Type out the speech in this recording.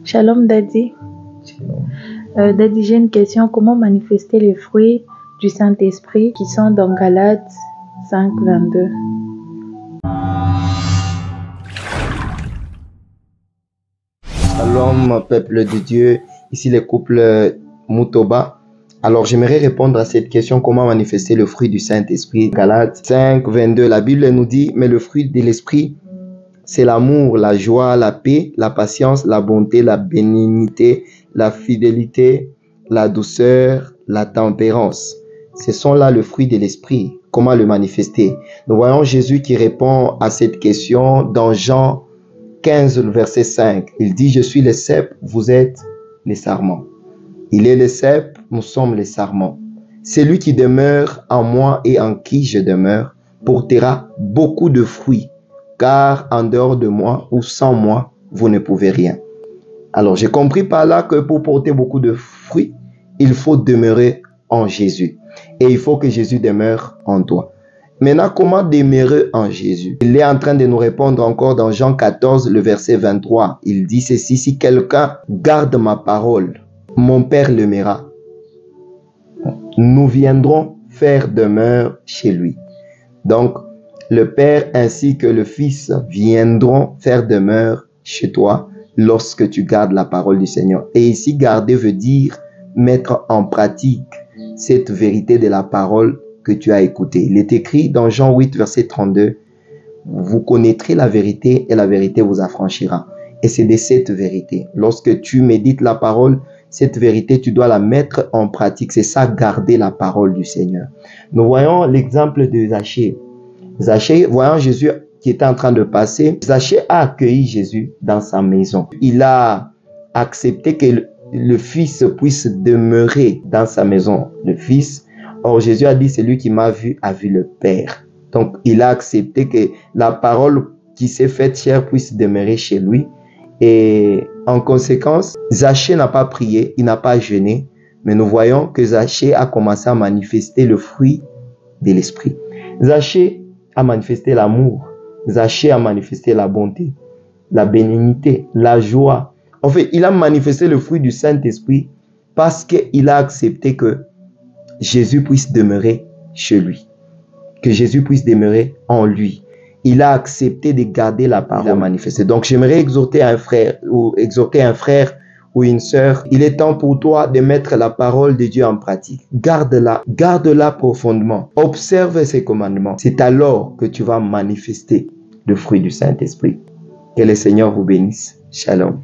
Shalom Daddy. Daddy, j'ai une question. Comment manifester les fruits du Saint-Esprit qui sont dans Galates 5, 22? Shalom, peuple de Dieu. Ici le couple Mutoba. Alors, j'aimerais répondre à cette question, comment manifester le fruit du Saint-Esprit. Galates 5, 22, la Bible nous dit, mais le fruit de l'Esprit, c'est l'amour, la joie, la paix, la patience, la bonté, la bénignité, la fidélité, la douceur, la tempérance. Ce sont là le fruit de l'Esprit. Comment le manifester? Nous voyons Jésus qui répond à cette question dans Jean 15, verset 5. Il dit, je suis le cep, vous êtes les sarments. Il est le cep, nous sommes les sarments. Celui qui demeure en moi et en qui je demeure portera beaucoup de fruits, car en dehors de moi ou sans moi, vous ne pouvez rien. Alors, j'ai compris par là que pour porter beaucoup de fruits, il faut demeurer en Jésus. Et il faut que Jésus demeure en toi. Maintenant, comment demeurer en Jésus? Il est en train de nous répondre encore dans Jean 14, le verset 23. Il dit ceci, si quelqu'un garde ma parole, mon Père l'aimera. Nous viendrons faire demeure chez lui. Donc, le Père ainsi que le Fils viendront faire demeure chez toi lorsque tu gardes la parole du Seigneur. Et ici, garder veut dire mettre en pratique cette vérité de la parole que tu as écoutée. Il est écrit dans Jean 8, verset 32, vous connaîtrez la vérité et la vérité vous affranchira. Et c'est de cette vérité. Lorsque tu médites la parole, cette vérité, tu dois la mettre en pratique. C'est ça, garder la parole du Seigneur. Nous voyons l'exemple de Zachée. Zachée, voyant Jésus qui était en train de passer, Zachée a accueilli Jésus dans sa maison. Il a accepté que le Fils puisse demeurer dans sa maison. Le Fils, or Jésus a dit, celui qui m'a vu a vu le Père. Donc, il a accepté que la parole qui s'est faite chair puisse demeurer chez lui. Et en conséquence, Zachée n'a pas prié, il n'a pas jeûné, mais nous voyons que Zachée a commencé à manifester le fruit de l'Esprit. Zachée a manifesté l'amour, Zachée a manifesté la bonté, la bénignité, la joie. En fait, il a manifesté le fruit du Saint-Esprit parce qu'il a accepté que Jésus puisse demeurer chez lui, que Jésus puisse demeurer en lui. Il a accepté de garder la parole manifestée. Donc, j'aimerais exhorter un frère ou une sœur. Il est temps pour toi de mettre la parole de Dieu en pratique. Garde-la profondément. Observe ses commandements. C'est alors que tu vas manifester le fruit du Saint-Esprit. Que le Seigneur vous bénisse. Shalom.